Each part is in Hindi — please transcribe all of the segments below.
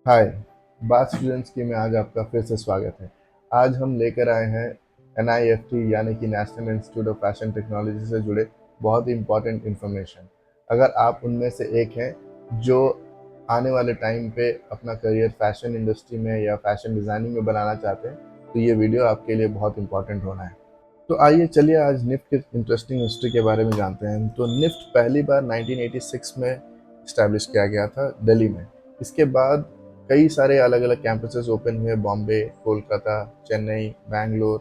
हाय। बात स्टूडेंट्स की में आज आपका फिर से स्वागत है। आज हम लेकर आए हैं NIFT यानी कि national institute of fashion technology से जुड़े बहुत ही इम्पोर्टेंट इन्फॉर्मेशन। अगर आप उनमें से एक हैं जो आने वाले टाइम पे अपना करियर फैशन इंडस्ट्री में या फैशन डिज़ाइनिंग में बनाना चाहते हैं तो ये वीडियो आपके लिए बहुत इंपॉर्टेंट होना है। तो आइए चलिए आज निफ्ट की इंटरेस्टिंग हिस्ट्री के बारे में जानते हैं। तो निफ्ट पहली बार 1986 में इस्टेब्लिश किया गया था दिल्ली में। इसके बाद कई सारे अलग अलग कैंपसेस ओपन हुए, बॉम्बे, कोलकाता, चेन्नई, बैंगलोर,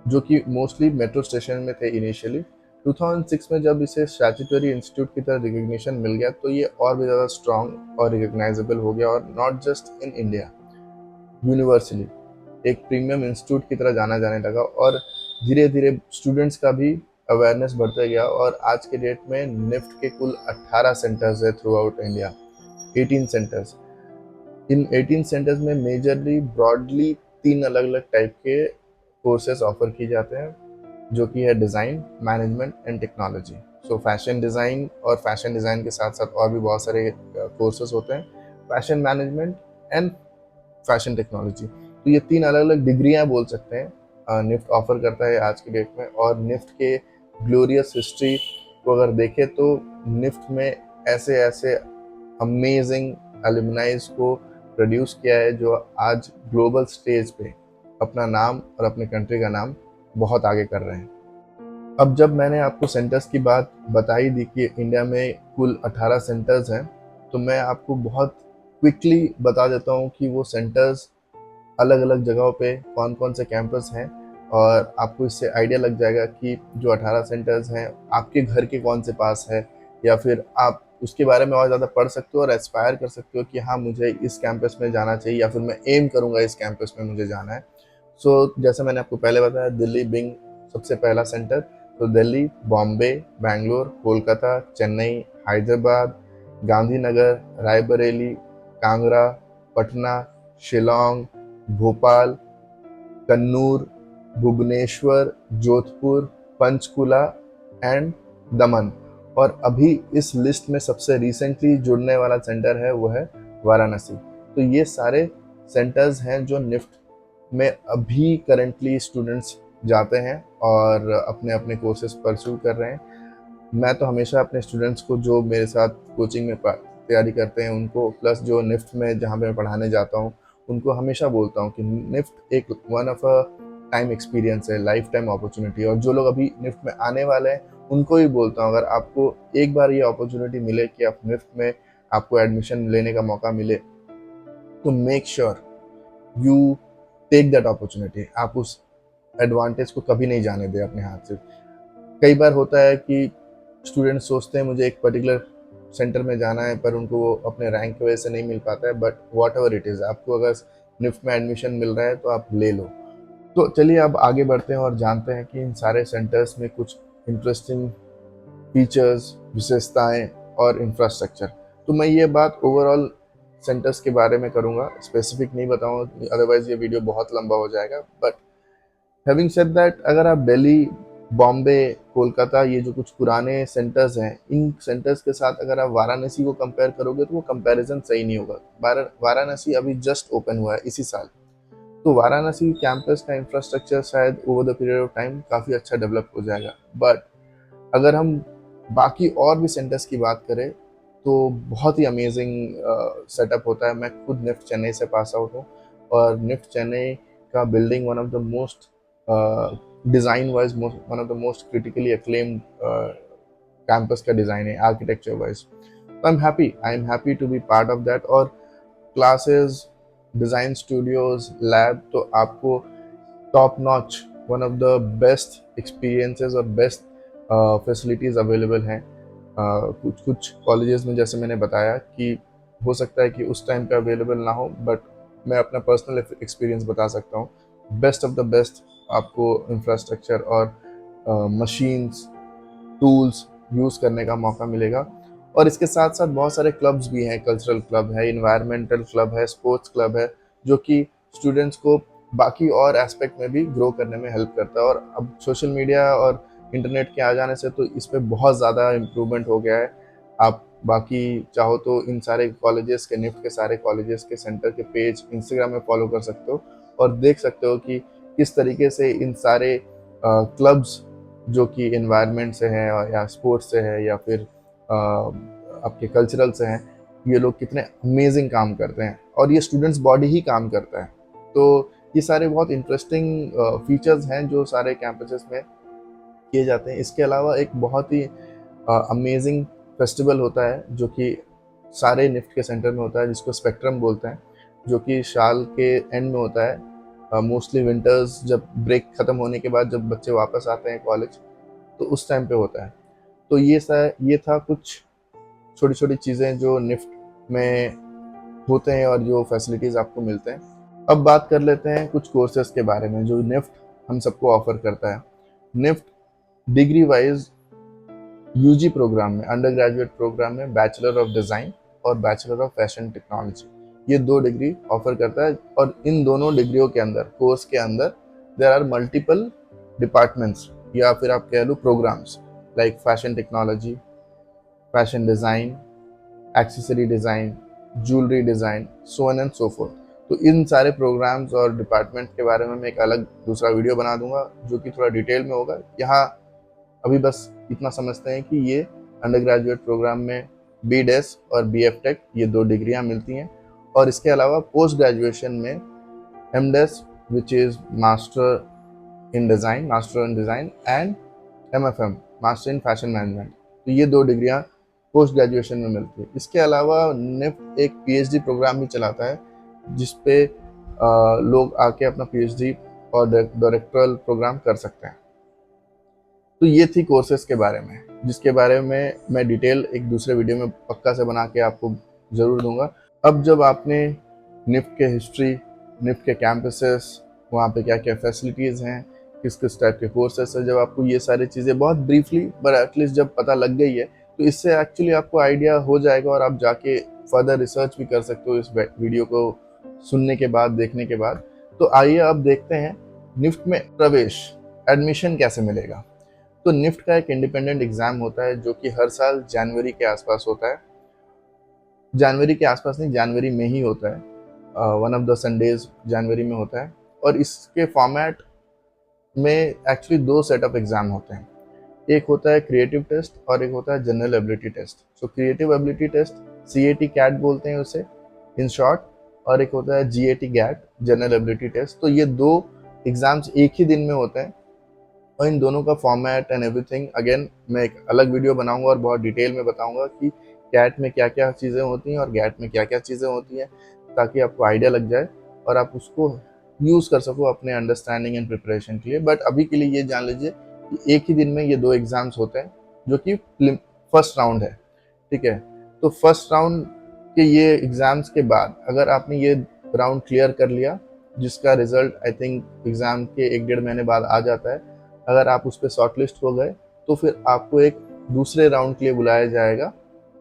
जो कि मोस्टली मेट्रो स्टेशन में थे इनिशियली। 2006 में जब इसे स्टैट्यूटरी इंस्टीट्यूट की तरह रिकग्निशन मिल गया तो ये और भी ज़्यादा स्ट्रॉन्ग और रिकग्नाइजेबल हो गया, और not just in India, universally एक प्रीमियम इंस्टीट्यूट की तरह जाना जाने लगा। और धीरे धीरे स्टूडेंट्स का भी अवेयरनेस बढ़ता गया, और आज के डेट में निफ्ट के कुल 18 सेंटर्स है थ्रू आउट इंडिया। 18 सेंटर्स। इन 18 सेंटर्स में मेजरली ब्रॉडली तीन अलग अलग टाइप के कोर्सेज ऑफर किए जाते हैं, जो कि है design, management and technology. So fashion design, और फैशन डिज़ाइन के साथ साथ और भी बहुत सारे कोर्सेज होते हैं, fashion management and fashion technology. तो ये तीन अलग अलग डिग्रियां बोल सकते हैं निफ्ट ऑफर करता है आज की डेट में। और निफ्ट के ग्लोरियस हिस्ट्री को अगर देखें तो निफ्ट में ऐसे ऐसे अमेजिंग एलुमनाइज को प्रोड्यूस किया है जो आज ग्लोबल स्टेज पे अपना नाम और अपने कंट्री का नाम बहुत आगे कर रहे हैं। अब जब मैंने आपको सेंटर्स की बात बताई दी कि इंडिया में कुल 18 सेंटर्स हैं, तो मैं आपको बहुत क्विकली बता देता हूँ कि वो सेंटर्स अलग अलग जगहों पे कौन कौन से कैंपस हैं, और आपको इससे आइडिया लग जाएगा कि जो 18 सेंटर्स हैं आपके घर के कौन से पास है, या फिर आप उसके बारे में और ज़्यादा पढ़ सकते हो और एस्पायर कर सकते हो कि हाँ मुझे इस कैंपस में जाना चाहिए, या फिर मैं एम करूँगा इस कैंपस में मुझे जाना है। जैसे मैंने आपको पहले बताया, दिल्ली बिंग सबसे पहला सेंटर। तो दिल्ली, बॉम्बे, बैंगलोर, कोलकाता, चेन्नई, हैदराबाद, गांधीनगर, रायबरेली, कांगड़ा, पटना, शिलोंग, भोपाल, कन्नूर, भुवनेश्वर, जोधपुर, पंचकुला एंड दमन। और अभी इस लिस्ट में सबसे रिसेंटली जुड़ने वाला सेंटर है वो है वाराणसी। तो ये सारे सेंटर्स हैं जो निफ्ट में अभी करेंटली स्टूडेंट्स जाते हैं और अपने अपने कोर्सेज परस्यू कर रहे हैं। मैं तो हमेशा अपने स्टूडेंट्स को जो मेरे साथ कोचिंग में तैयारी करते हैं उनको, प्लस जो निफ्ट में जहाँ पे मैं पढ़ाने जाता हूँ उनको हमेशा बोलता हूँ कि निफ्ट एक one of a time experience है, लाइफ टाइम अपॉर्चुनिटी। और जो लोग अभी निफ्ट में आने वाले हैं उनको ही बोलता हूँ, अगर आपको एक बार ये अपॉर्चुनिटी मिले कि आप निफ्ट में आपको एडमिशन लेने का मौका मिले, तो make sure you take that opportunity. आप उस एडवांटेज को कभी नहीं जाने दें अपने हाथ से। कई बार होता है कि स्टूडेंट सोचते हैं मुझे एक पर्टिकुलर सेंटर में जाना है, पर उनको वो अपने रैंक की वजह से नहीं मिल पाता है। But what ever it is, आपको अगर निफ्ट में एडमिशन मिल रहा है तो आप ले लो। तो चलिए अब आगे बढ़ते हैं और जानते हैं कि इन सारे सेंटर्स में कुछ इंटरेस्टिंग फीचर्स, विशेषताएं और इंफ्रास्ट्रक्चर। तो मैं ये बात ओवरऑल सेंटर्स के बारे में करूँगा, स्पेसिफिक नहीं बताऊँगा, अदरवाइज ये वीडियो बहुत लंबा हो जाएगा। बट हैविंग सेड दैट, अगर आप दिल्ली, बॉम्बे, कोलकाता, ये जो कुछ पुराने सेंटर्स हैं, इन सेंटर्स के साथ अगर आप वाराणसी को कंपेयर करोगे तो वो कंपैरिजन सही नहीं होगा। वाराणसी अभी जस्ट ओपन हुआ है इसी साल। तो वाराणसी कैंपस का इंफ्रास्ट्रक्चर शायद over the period of time काफ़ी अच्छा डेवलप हो जाएगा। बट अगर हम बाकी और भी सेंटर्स की बात करें तो बहुत ही अमेजिंग सेटअप होता है। मैं खुद निफ्ट चेन्नई से पास आउट हूँ, और निफ्ट चेन्नई का building one of the most design wise one of the most critically acclaimed campus का डिज़ाइन है आर्किटेक्चर वाइज। तो I am happy to be part of that. और क्लासेस, डिज़ाइन स्टूडियोज, लैब, तो आपको top notch, one of the best experiences और बेस्ट फैसिलिटीज़ अवेलेबल हैं। कुछ कुछ कॉलेजेस में जैसे मैंने बताया कि हो सकता है कि उस टाइम पे अवेलेबल ना हो, बट मैं अपना पर्सनल एक्सपीरियंस बता सकता हूँ। बेस्ट ऑफ द बेस्ट आपको इंफ्रास्ट्रक्चर और मशीन्स, टूल्स यूज़ करने का मौका मिलेगा। और इसके साथ साथ बहुत सारे क्लब्स भी हैं, कल्चरल क्लब है, इन्वायरमेंटल क्लब है, स्पोर्ट्स क्लब है, जो कि स्टूडेंट्स को बाकी और एस्पेक्ट में भी ग्रो करने में हेल्प करता है। और अब सोशल मीडिया और इंटरनेट के आ जाने से तो इस पर बहुत ज़्यादा इम्प्रूवमेंट हो गया है। आप बाकी चाहो तो इन सारे कॉलेजेस के, निफ्ट के सारे कॉलेजेस के सेंटर के पेज इंस्टाग्राम में फॉलो कर सकते हो और देख सकते हो कि किस तरीके से इन सारे क्लब्स जो कि इन्वायरमेंट से हैं या स्पोर्ट्स से है या फिर आपके कल्चरल से हैं, ये लोग कितने अमेजिंग काम करते हैं और ये स्टूडेंट्स बॉडी ही काम करता है। तो ये सारे बहुत इंटरेस्टिंग फीचर्स हैं जो सारे कैंपसेस में किए जाते हैं। इसके अलावा एक बहुत ही अमेजिंग फेस्टिवल होता है जो कि सारे निफ्ट के सेंटर में होता है, जिसको स्पेक्ट्रम बोलते हैं, जो कि साल के एंड में होता है। मोस्टली विंटर्स जब ब्रेक ख़त्म होने के बाद जब बच्चे वापस आते हैं कॉलेज, तो उस टाइम पे होता है। तो ये था कुछ छोटी छोटी चीज़ें जो निफ्ट में होते हैं और जो फैसिलिटीज़ आपको मिलते हैं। अब बात कर लेते हैं कुछ कोर्सेज के बारे में जो निफ्ट हम सबको ऑफर करता है। NIFT degree wise UG program में, अंडर ग्रेजुएट प्रोग्राम में बैचलर ऑफ डिज़ाइन और बैचलर ऑफ फैशन टेक्नोलॉजी, ये 2 डिग्री ऑफर करता है। और इन दोनों डिग्रियों के अंदर, कोर्स के अंदर, देयर आर मल्टीपल डिपार्टमेंट्स या फिर आप कह लो programmes, like fashion technology, fashion design, accessory design, jewellery design, so on and so forth. तो इन सारे प्रोग्राम्स और डिपार्टमेंट के बारे में मैं एक अलग दूसरा वीडियो बना दूंगा जो कि थोड़ा डिटेल में होगा। यहाँ अभी बस इतना समझते हैं कि ये अंडर ग्रेजुएट प्रोग्राम में बी डेस और बी एफ टेक, ये 2 डिग्रियाँ मिलती हैं। और इसके अलावा पोस्ट ग्रेजुएशन में M Des which is master in design and M F M, master in fashion management. तो ये 2 डिग्रियाँ पोस्ट ग्रेजुएशन में मिलती है। इसके अलावा निफ्ट एक पीएचडी प्रोग्राम भी चलाता है जिसपे लोग आके अपना पीएचडी और डायरेक्टरल प्रोग्राम कर सकते हैं। तो ये थी कोर्सेज के बारे में, जिसके बारे में मैं डिटेल एक दूसरे वीडियो में पक्का से बना के आपको ज़रूर दूंगा। अब जब आपने निफ्ट के हिस्ट्री, निफ्ट के कैंपसेस, वहाँ पे क्या क्या फैसिलिटीज़ हैं, किस किस टाइप के कोर्सेस है, जब आपको ये सारी चीज़ें बहुत ब्रीफली बट एटलीस्ट जब पता लग गई है, तो इससे एक्चुअली आपको आइडिया हो जाएगा और आप जाके फर्दर रिसर्च भी कर सकते हो इस वीडियो को सुनने के बाद, देखने के बाद। तो आइए अब देखते हैं निफ्ट में प्रवेश, एडमिशन कैसे मिलेगा। तो निफ्ट का एक इंडिपेंडेंट एग्जाम होता है जो कि हर साल जनवरी के आसपास होता है। जनवरी के आसपास नहीं, जनवरी में ही होता है। वन ऑफ द संडेज जनवरी में होता है। और इसके फॉर्मेट में एक्चुअली 2 सेट ऑफ एग्जाम होते हैं। एक होता है क्रिएटिव टेस्ट और एक होता है general ability test. So creative ability test CAT cat बोलते हैं उसे इन शॉर्ट, और एक होता है GAT GAT, general ability test. तो ये 2 एग्जाम्स एक ही दिन में होते हैं और इन दोनों का फॉर्मेट एंड एवरीथिंग अगेन मैं एक अलग वीडियो बनाऊंगा और बहुत डिटेल में बताऊंगा कि कैट में क्या क्या चीज़ें होती हैं और गैट में क्या क्या चीज़ें होती हैं, ताकि आपको आइडिया लग जाए और आप उसको यूज़ कर सको अपने अंडरस्टैंडिंग एंड प्रिपरेशन के लिए। बट अभी के लिए ये जान लीजिए कि एक ही दिन में ये 2 एग्जाम्स होते हैं जो कि फर्स्ट राउंड है। ठीक है, तो फर्स्ट राउंड के ये एग्ज़ाम्स के बाद अगर आपने ये राउंड क्लियर कर लिया, जिसका रिजल्ट आई थिंक एग्ज़ाम के 1-1.5 महीने बाद आ जाता है, अगर आप उस पर शॉर्टलिस्ट हो गए तो फिर आपको एक दूसरे राउंड के लिए बुलाया जाएगा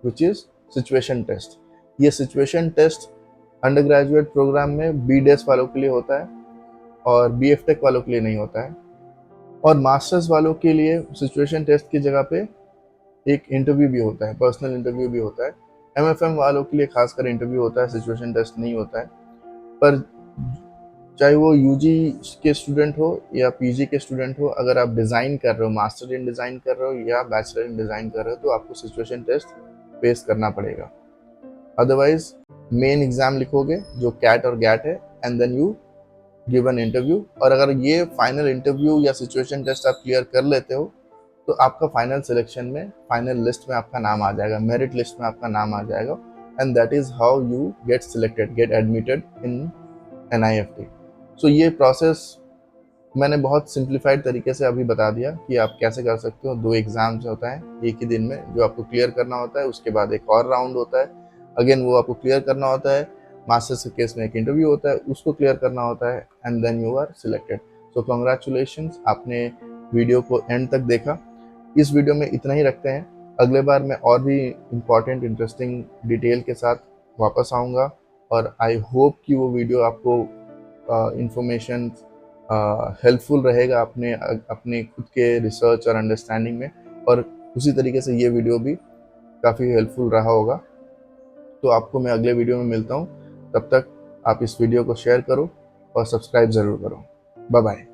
विच इज़ सिचुएशन टेस्ट। ये situation test under graduate program में बी डेस वालों के लिए होता है और बी एफ टेक वालों के लिए नहीं होता है। और मास्टर्स वालों के लिए सिचुएशन टेस्ट की जगह पे एक इंटरव्यू भी होता है, पर्सनल इंटरव्यू भी होता है। MFM वालों के लिए खासकर इंटरव्यू होता है, सिचुएशन टेस्ट नहीं होता है। पर चाहे वो यूजी के स्टूडेंट हो या पीजी के स्टूडेंट हो, अगर आप डिज़ाइन कर रहे हो, मास्टर इन डिज़ाइन कर रहे हो या बैचलर इन डिज़ाइन कर रहे हो, तो आपको सिचुएशन टेस्ट फेस करना पड़ेगा। अदरवाइज मेन एग्जाम लिखोगे जो कैट और गैट है and then you give an interview. और अगर ये फाइनल इंटरव्यू या सिचुएशन टेस्ट आप क्लियर कर लेते हो तो आपका फाइनल सिलेक्शन में, फाइनल लिस्ट में आपका नाम आ जाएगा, मेरिट लिस्ट में आपका नाम आ जाएगा, and that is how you get selected, gate admitted in NIFT। सो ये प्रोसेस मैंने बहुत सिंप्लीफाइड तरीके से अभी बता दिया कि आप कैसे कर सकते हो। 2 एग्जाम्स होता है एक ही दिन में जो आपको क्लियर करना होता है, उसके बाद एक और राउंड होता है, अगेन वो आपको क्लियर करना होता है। मास्टर्स के केस में एक इंटरव्यू होता है, उसको क्लियर करना होता है, and then you are selected. So congratulations, आपने वीडियो को एंड तक देखा। इस वीडियो में इतना ही रखते हैं। अगले बार मैं और भी इम्पॉर्टेंट, इंटरेस्टिंग डिटेल के साथ वापस आऊँगा और आई होप कि वो वीडियो आपको इंफॉर्मेशन हेल्पफुल रहेगा अपने खुद के रिसर्च और अंडरस्टैंडिंग में। और उसी तरीके से ये वीडियो भी काफ़ी हेल्पफुल रहा होगा। तो आपको मैं अगले वीडियो में मिलता हूँ। तब तक आप इस वीडियो को शेयर करो और सब्सक्राइब ज़रूर करो। Bye bye.